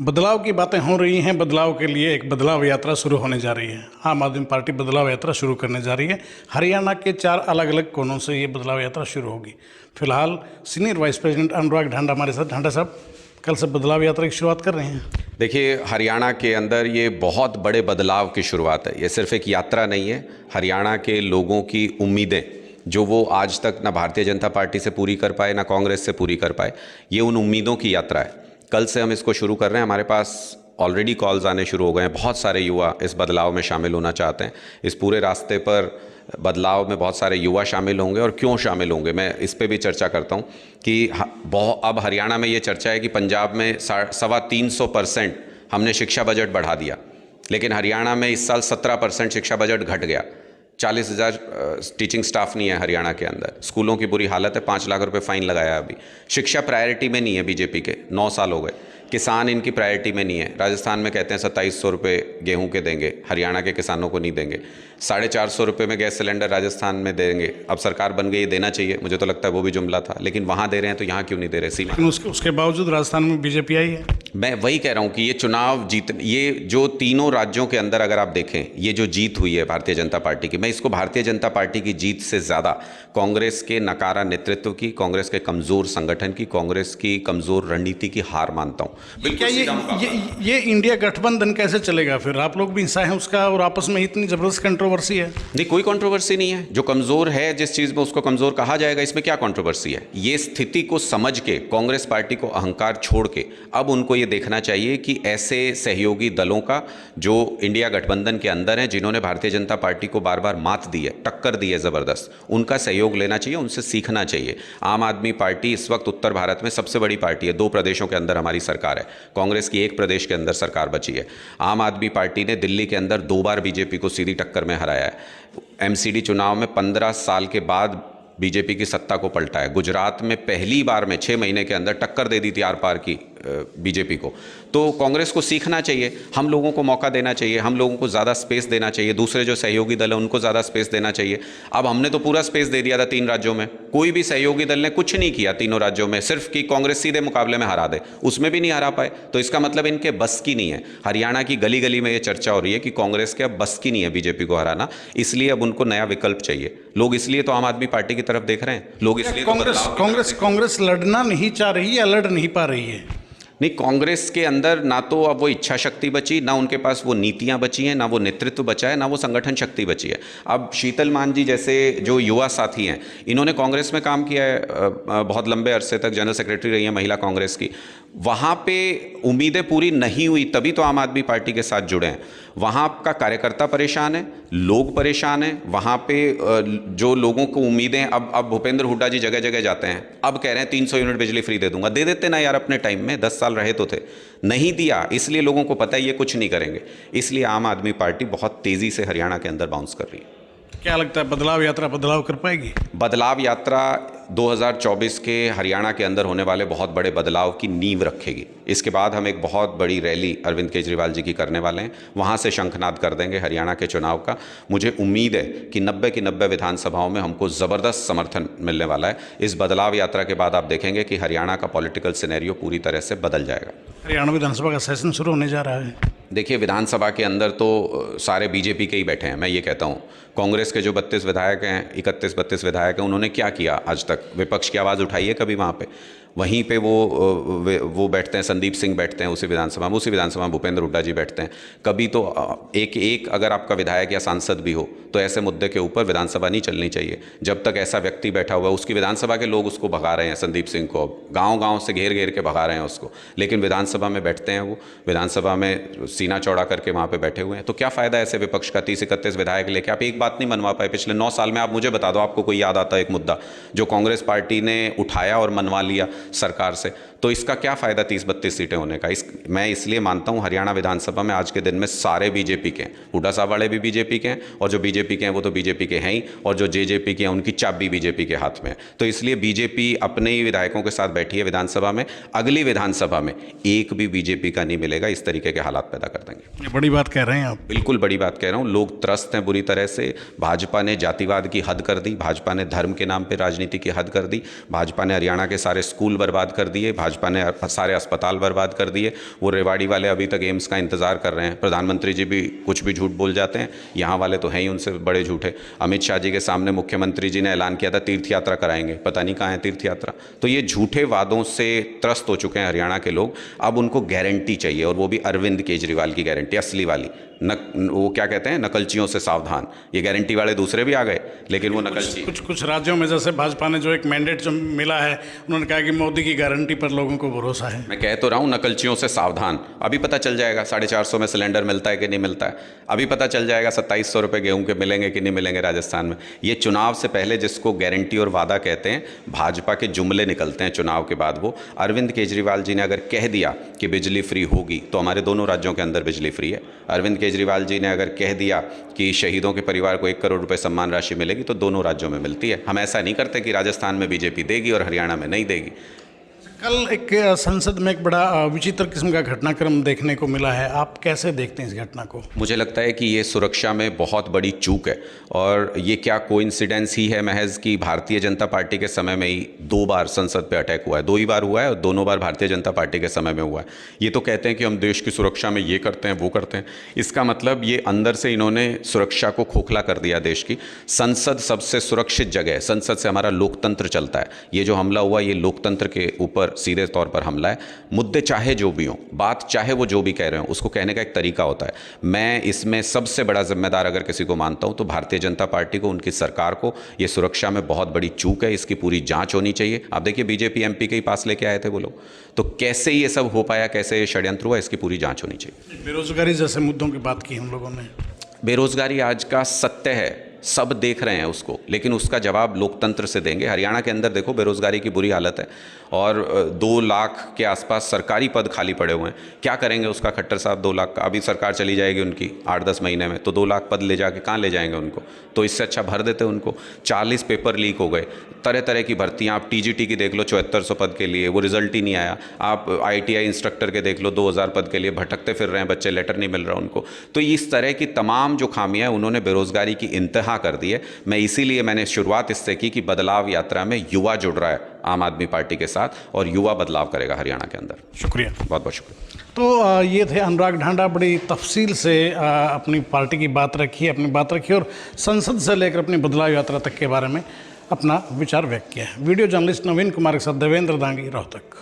बदलाव की बातें हो रही हैं। बदलाव के लिए एक बदलाव यात्रा शुरू होने जा रही है। आम आदमी पार्टी बदलाव यात्रा शुरू करने जा रही है। हरियाणा के 4 अलग अलग कोनों से ये बदलाव यात्रा शुरू होगी। फिलहाल सीनियर वाइस प्रेसिडेंट अनुराग ढांडा हमारे साथ। ढांडा साहब, कल से बदलाव यात्रा की शुरुआत कर रहे हैं। देखिए, हरियाणा के अंदर ये बहुत बड़े बदलाव की शुरुआत है। ये सिर्फ एक यात्रा नहीं है। हरियाणा के लोगों की उम्मीदें जो वो आज तक ना भारतीय जनता पार्टी से पूरी कर पाए, ना कांग्रेस से पूरी कर पाए, ये उन उम्मीदों की यात्रा है। कल से हम इसको शुरू कर रहे हैं। हमारे पास ऑलरेडी कॉल्स आने शुरू हो गए हैं। बहुत सारे युवा इस बदलाव में शामिल होना चाहते हैं। इस पूरे रास्ते पर बदलाव में बहुत सारे युवा शामिल होंगे। और क्यों शामिल होंगे, मैं इस पे भी चर्चा करता हूँ कि अब हरियाणा में ये चर्चा है कि पंजाब में 350% हमने शिक्षा बजट बढ़ा दिया, लेकिन हरियाणा में इस साल 17% शिक्षा बजट घट गया। 40,000 टीचिंग स्टाफ नहीं है हरियाणा के अंदर। स्कूलों की बुरी हालत है। 5 लाख रुपए फाइन लगाया अभी। शिक्षा प्रायोरिटी में नहीं है बीजेपी के, 9 साल हो गए। किसान इनकी प्रायोरिटी में नहीं है। राजस्थान में कहते हैं 2700 रुपये गेहूं के देंगे, हरियाणा के किसानों को नहीं देंगे। 450 रुपये में गैस सिलेंडर राजस्थान में देंगे। अब सरकार बन गई, देना चाहिए, मुझे तो लगता है वो भी जुमला था, लेकिन वहाँ दे रहे हैं तो यहाँ क्यों नहीं दे रहे? सीमा उसके बावजूद राजस्थान में बीजेपी आई है। मैं वही कह रहा हूँ कि ये चुनाव ये जो तीनों राज्यों के अंदर अगर आप देखें, ये जो जीत हुई है भारतीय जनता पार्टी की, मैं इसको भारतीय जनता पार्टी की जीत से ज़्यादा कांग्रेस के नकारा नेतृत्व की, कांग्रेस के कमज़ोर संगठन की, कांग्रेस की कमज़ोर रणनीति की हार मानता हूँ। क्या ये इंडिया गठबंधन कैसे चलेगा फिर? आप लोग भी हिस्सा हैं उसका और आपस में इतनी ज़बरदस्त कंट्रोवर्सी है। नहीं, कोई कंट्रोवर्सी नहीं है। जो कमज़ोर है जिस चीज़ में, उसको कमज़ोर कहा जाएगा। इसमें क्या कंट्रोवर्सी है? ये स्थिति को समझ के कांग्रेस पार्टी को अहंकार छोड़ के अब उनको ये देखना चाहिए कि ऐसे सहयोगी दलों का जो इंडिया गठबंधन के अंदर हैं, जिन्होंने भारतीय जनता पार्टी को बार बार मात दी है, टक्कर दी है ज़बरदस्त, उनका सहयोग लेना चाहिए, उनसे सीखना चाहिए। आम आदमी पार्टी इस वक्त उत्तर भारत में सबसे बड़ी पार्टी है। 2 प्रदेशों के अंदर हमारी सरकार है। कांग्रेस की 1 प्रदेश के अंदर सरकार बची है। आम आदमी पार्टी ने दिल्ली के अंदर 2 बार बीजेपी को सीधी टक्कर में हराया है। एमसीडी चुनाव में 15 साल के बाद बीजेपी की सत्ता को पलटा है। गुजरात में पहली बार में 6 महीने के अंदर टक्कर दे दी थी आर पार की बीजेपी को। तो कांग्रेस को सीखना चाहिए। हम लोगों को मौका देना चाहिए, हम लोगों को ज़्यादा स्पेस देना चाहिए। दूसरे जो सहयोगी दल हैं उनको ज़्यादा स्पेस देना चाहिए। अब हमने तो पूरा स्पेस दे दिया था 3 राज्यों में। कोई भी सहयोगी दल ने कुछ नहीं किया तीनों राज्यों में, सिर्फ कि कांग्रेस सीधे मुकाबले में हरा दे, उसमें भी नहीं हरा पाए। तो इसका मतलब इनके बस की नहीं है। हरियाणा की गली गली में ये चर्चा हो रही है कि कांग्रेस के अब बस की नहीं है बीजेपी को हराना, इसलिए अब उनको नया विकल्प चाहिए। लोग इसलिए तो आम आदमी पार्टी की तरफ देख रहे हैं। लोग इसलिए कांग्रेस लड़ना नहीं चाह रही या लड़ नहीं पा रही है? नहीं, कांग्रेस के अंदर ना तो अब वो इच्छा शक्ति बची, ना उनके पास वो नीतियां बची हैं, ना वो नेतृत्व बचा है, ना वो संगठन शक्ति बची है। अब शीतल मान जी जैसे जो युवा साथी हैं, इन्होंने कांग्रेस में काम किया है, बहुत लंबे अरसे तक जनरल सेक्रेटरी रही है महिला कांग्रेस की। वहाँ पे उम्मीदें पूरी नहीं हुई, तभी तो आम आदमी पार्टी के साथ जुड़े हैं। वहाँ का कार्यकर्ता परेशान है, लोग परेशान हैं। वहाँ पे जो लोगों को उम्मीदें, अब भूपेंद्र हुड्डा जी जगह जगह जाते हैं, अब कह रहे हैं 300 यूनिट बिजली फ्री दे दूंगा। दे देते ना यार अपने टाइम में, 10 साल रहे तो थे। नहीं दिया, इसलिए लोगों को पता है ये कुछ नहीं करेंगे। इसलिए आम आदमी पार्टी बहुत तेज़ी से हरियाणा के अंदर बाउंस कर रही है। क्या लगता है बदलाव यात्रा बदलाव कर पाएगी? बदलाव यात्रा 2024 के हरियाणा के अंदर होने वाले बहुत बड़े बदलाव की नींव रखेगी। इसके बाद हम एक बहुत बड़ी रैली अरविंद केजरीवाल जी की करने वाले हैं, वहाँ से शंखनाद कर देंगे हरियाणा के चुनाव का। मुझे उम्मीद है कि 90 की 90 विधानसभाओं में हमको ज़बरदस्त समर्थन मिलने वाला है। इस बदलाव यात्रा के बाद आप देखेंगे कि हरियाणा का पॉलिटिकल सिनेरियो पूरी तरह से बदल जाएगा। हरियाणा विधानसभा का सेशन शुरू होने जा रहा है। देखिए, विधानसभा के अंदर तो सारे बीजेपी के ही बैठे हैं। मैं ये कहता हूँ, कांग्रेस के जो 32 विधायक हैं, 31-32 विधायक हैं, उन्होंने क्या किया आज तक? विपक्ष की आवाज़ उठाई है कभी वहाँ पे? वहीं पे वो बैठते हैं, संदीप सिंह बैठते हैं उसी विधानसभा में भूपेंद्र हुड्डा जी बैठते हैं। कभी तो एक अगर आपका विधायक या सांसद भी हो तो ऐसे मुद्दे के ऊपर विधानसभा नहीं चलनी चाहिए। जब तक ऐसा व्यक्ति बैठा हुआ है, उसकी विधानसभा के लोग उसको भगा रहे हैं, संदीप सिंह को गाँव से घेर घेर के भगा रहे हैं उसको, लेकिन विधानसभा में बैठते हैं, वो विधानसभा में सीना चौड़ा करके वहाँ पर बैठे हुए हैं। तो क्या फ़ायदा ऐसे विपक्ष का 30-31 विधायक लेके? आप एक बात नहीं मनवा पाए पिछले 9 साल में। आप मुझे बता दो, आपको कोई याद आता है एक मुद्दा जो कांग्रेस पार्टी ने उठाया और मनवा लिया सरकार से? तो इसका क्या फ़ायदा 30-32 सीटें होने का? मैं इसलिए मानता हूँ हरियाणा विधानसभा में आज के दिन में सारे बीजेपी के हैं। हुड्डा साहब वाले भी बीजेपी के हैं, और जो बीजेपी के हैं वो तो बीजेपी के हैं ही, और जो जेजेपी के हैं उनकी चाबी बीजेपी के हाथ में है। तो इसलिए बीजेपी अपने ही विधायकों के साथ बैठी है विधानसभा में। अगली विधानसभा में एक भी बीजेपी का नहीं मिलेगा। इस तरीके के हालात पैदा कर देंगे। ये बड़ी बात कह रहे हैं आप। बिल्कुल बड़ी बात कह रहा हूँ। लोग त्रस्त हैं बुरी तरह से। भाजपा ने जातिवाद की हद कर दी, भाजपा ने धर्म के नाम पर राजनीति की हद कर दी, भाजपा ने हरियाणा के सारे स्कूल स्कूल बर्बाद कर दिए, भाजपा ने सारे अस्पताल बर्बाद कर दिए। वो रेवाड़ी वाले अभी तक एम्स का इंतज़ार कर रहे हैं। प्रधानमंत्री जी भी कुछ भी झूठ बोल जाते हैं, यहाँ वाले तो हैं ही उनसे बड़े झूठे। अमित शाह जी के सामने मुख्यमंत्री जी ने ऐलान किया था तीर्थ यात्रा कराएंगे, पता नहीं कहाँ है तीर्थ यात्रा। तो ये झूठे वादों से त्रस्त हो चुके हैं हरियाणा के लोग। अब उनको गारंटी चाहिए, और वो भी अरविंद केजरीवाल की गारंटी, असली वाली। वो क्या कहते हैं, नकलचियों से सावधान। ये गारंटी वाले दूसरे भी आ गए, लेकिन वो नकलची। कुछ राज्यों में जैसे भाजपा ने जो एक मैंडेट जो मिला है, उन्होंने कहा कि मोदी की गारंटी पर लोगों को भरोसा है। मैं कह तो रहा हूँ नकलचियों से सावधान। अभी पता चल जाएगा 450 में सिलेंडर मिलता है कि नहीं मिलता है। अभी पता चल जाएगा 2700 रुपये गेहूं के मिलेंगे कि नहीं मिलेंगे राजस्थान में। ये चुनाव से पहले जिसको गारंटी और वादा कहते हैं, भाजपा के जुमले निकलते हैं चुनाव के बाद। वो अरविंद केजरीवाल जी ने अगर कह दिया कि बिजली फ्री होगी, तो हमारे दोनों राज्यों के अंदर बिजली फ्री है। अरविंद केजरीवाल जी ने अगर कह दिया कि शहीदों के परिवार को 1 करोड़ रुपए सम्मान राशि मिलेगी, तो दोनों राज्यों में मिलती है। हम ऐसा नहीं करते कि राजस्थान में बीजेपी देगी और हरियाणा में नहीं देगी। कल एक संसद में एक बड़ा विचित्र किस्म का घटनाक्रम देखने को मिला है, आप कैसे देखते हैं इस घटना को? मुझे लगता है कि ये सुरक्षा में बहुत बड़ी चूक है, और ये क्या कोइंसिडेंस ही है महज कि भारतीय जनता पार्टी के समय में ही 2 बार संसद पे अटैक हुआ है। 2 ही बार हुआ है, और दोनों बार भारतीय जनता पार्टी के समय में हुआ है। ये तो कहते हैं कि हम देश की सुरक्षा में ये करते हैं वो करते हैं, इसका मतलब ये अंदर से इन्होंने सुरक्षा को खोखला कर दिया देश की। संसद सबसे सुरक्षित जगह है, संसद से हमारा लोकतंत्र चलता है। ये जो हमला हुआ, ये लोकतंत्र के ऊपर सीधे तौर पर हमला है। मुद्दे चाहे जो भी हों, बात चाहे वो जो भी कह रहे हो, उसको कहने का एक तरीका होता है। मैं इसमें सबसे बड़ा जिम्मेदार अगर किसी को मानता हूं तो भारतीय जनता पार्टी को, उनकी सरकार को। ये सुरक्षा में बहुत बड़ी चूक है, इसकी पूरी जांच होनी चाहिए। आप देखिए बीजेपी एमपी के ही पास लेके आए थे वो लोग, तो कैसे ये सब हो पाया, कैसे ये षड्यंत्र हुआ, इसकी पूरी जांच होनी चाहिए। बेरोजगारी जैसे मुद्दों की बात की हम लोगों ने। बेरोजगारी आज का सत्य है, सब देख रहे हैं उसको, लेकिन उसका जवाब लोकतंत्र से देंगे। हरियाणा के अंदर देखो बेरोजगारी की बुरी हालत है, और 2 लाख के आसपास सरकारी पद खाली पड़े हुए हैं। क्या करेंगे उसका खट्टर साहब 2 लाख का? अभी सरकार चली जाएगी उनकी 8-10 महीने में, तो 2 लाख पद ले जाके कहाँ ले जाएंगे उनको? तो इससे अच्छा भर देते उनको। 40 पेपर लीक हो गए, तरह तरह की भर्तियाँ। आप टीजीटी की देख लो 7400 पद के लिए, वो रिजल्ट ही नहीं आया। आप ITI इंस्ट्रक्टर के देख लो 2000 पद के लिए भटकते फिर रहे हैं बच्चे, लेटर नहीं मिल रहा उनको। तो इस तरह की तमाम जो खामियां उन्होंने बेरोजगारी की इंतहा कर दी है। मैं इसीलिए मैंने शुरुआत इससे की कि बदलाव यात्रा में युवा जुड़ रहा है आम आदमी पार्टी के साथ, और युवा बदलाव करेगा हरियाणा के अंदर। शुक्रिया, बहुत बहुत शुक्रिया। तो ये थे अनुराग ढांडा, बड़ी तफसील से अपनी पार्टी की बात रखी, और संसद से लेकर अपनी बदलाव यात्रा तक के बारे में अपना विचार व्यक्त किया है। वीडियो जर्नलिस्ट नवीन कुमार के साथ देवेंद्र दांगी, रोहतक।